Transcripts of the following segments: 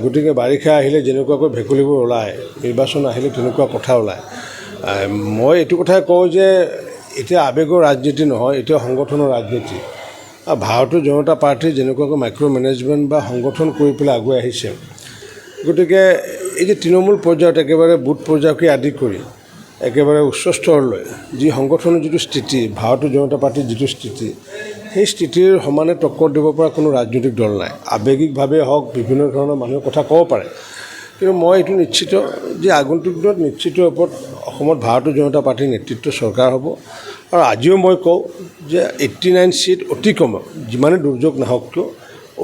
গতিকে বাৰিষা আহিলে যেনেকুৱাকৈ ভেকুলিবোৰ ওলায়, নিৰ্বাচন আহিলে তেনেকুৱা কথা ওলায়। মই এইটো কথাই কওঁ যে এতিয়া আৱেগৰ ৰাজনীতি নহয়, এতিয়া সংগঠনৰ ৰাজনীতি। ভাৰতীয় জনতা পাৰ্টী যেনেকুৱাকৈ মাইক্ৰ' মেনেজমেণ্ট বা সংগঠন কৰি পেলাই আগুৱাই আহিছে, গতিকে এই যে তৃণমূল পৰ্যায়ত একেবাৰে বুথ পৰ্যায়কে আদি কৰি একেবাৰে উচ্চ স্তৰলৈ যি সংগঠনৰ যিটো স্থিতি, ভাৰতীয় জনতা পাৰ্টীৰ যিটো স্থিতি, সেই স্থিতিৰ সমানে টক্কৰ দিব পৰা কোনো ৰাজনৈতিক দল নাই। আৱেগিকভাৱে হওক, বিভিন্ন ধৰণৰ মানুহে কথা ক'ব পাৰে, কিন্তু মই এইটো নিশ্চিত যে আগন্তুক দিনত নিশ্চিত ওপৰত অসমত ভাৰতীয় জনতা পাৰ্টীৰ নেতৃত্ব চৰকাৰ হ'ব। আৰু আজিও মই কওঁ যে 89 চিট অতি কমেও, যিমানে দুৰ্যোগ নাহক কিয়,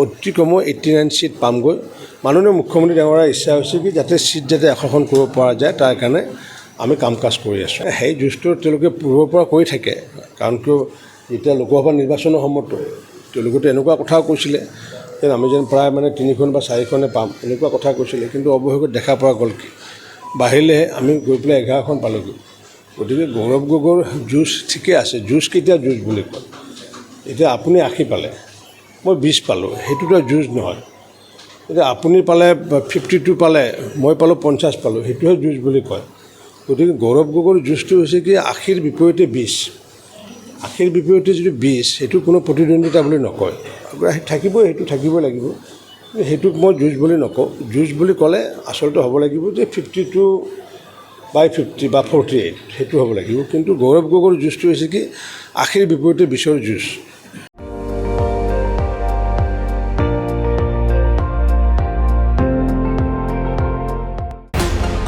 অতি কমেও 89 চিট পামগৈ। মাননীয় মুখ্যমন্ত্ৰী ডাঙৰীয়াৰ ইচ্ছা হৈছে কি যাতে চিট যাতে এশখন কৰিব পৰা যায়, তাৰ কাৰণে আমি কাম কাজ কৰি আছোঁ। সেই যুঁজটো তেওঁলোকে পূৰ্বৰ পৰা কৰি থাকে, কাৰণ কিয় যেতিয়া লোকসভা নিৰ্বাচনৰ সময়তো তেওঁলোকেতো এনেকুৱা কথাও কৈছিলে যে আমি যেন প্ৰায় 3খন বা 4খনে পাম, এনেকুৱা কথা কৈছিলে। কিন্তু অৱশেষত দেখা পোৱা গ'ল কি বাঢ়িলেহে আমি গৈ পেলাই 11খন পালোগৈ। গতিকে গৌৰৱ গগৈৰ যুঁজ ঠিকে আছে। যুঁজ কেতিয়া যুঁজ বুলি কয়, এতিয়া আপুনি 80 পালে, মই 20 পালোঁ, সেইটোতো যুঁজ নহয়। এতিয়া আপুনি পালে 52 পালে, মই পালোঁ 50 পালোঁ, সেইটোহে যুঁজ বুলি কয়। গতিকে গৌৰৱ গগৈৰ যুঁজটো হৈছে কি 80ৰ বিপৰীতে 20। 80ৰ বিপৰীতে যদি 20, সেইটো কোনো প্ৰতিদ্বন্দ্বিতা বুলি নকয়। আগ্ৰহী থাকিবই, সেইটো থাকিবই লাগিব। সেইটোক মই যুঁজ বুলি নকওঁ। যুঁজ বুলি ক'লে আচলতে হ'ব লাগিব যে 52/50 বা 48, সেইটো হ'ব লাগিব। কিন্তু গৌৰৱ গগৈৰ যুঁজটো হৈছে কি 80ৰ বিপৰীতে 20ৰ যুঁজ।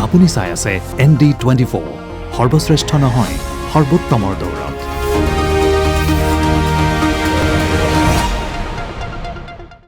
আপুনি চাই আছে ND24, সৰ্বশ্ৰেষ্ঠ নহয়, সৰ্বোত্তমৰ দৌৰ।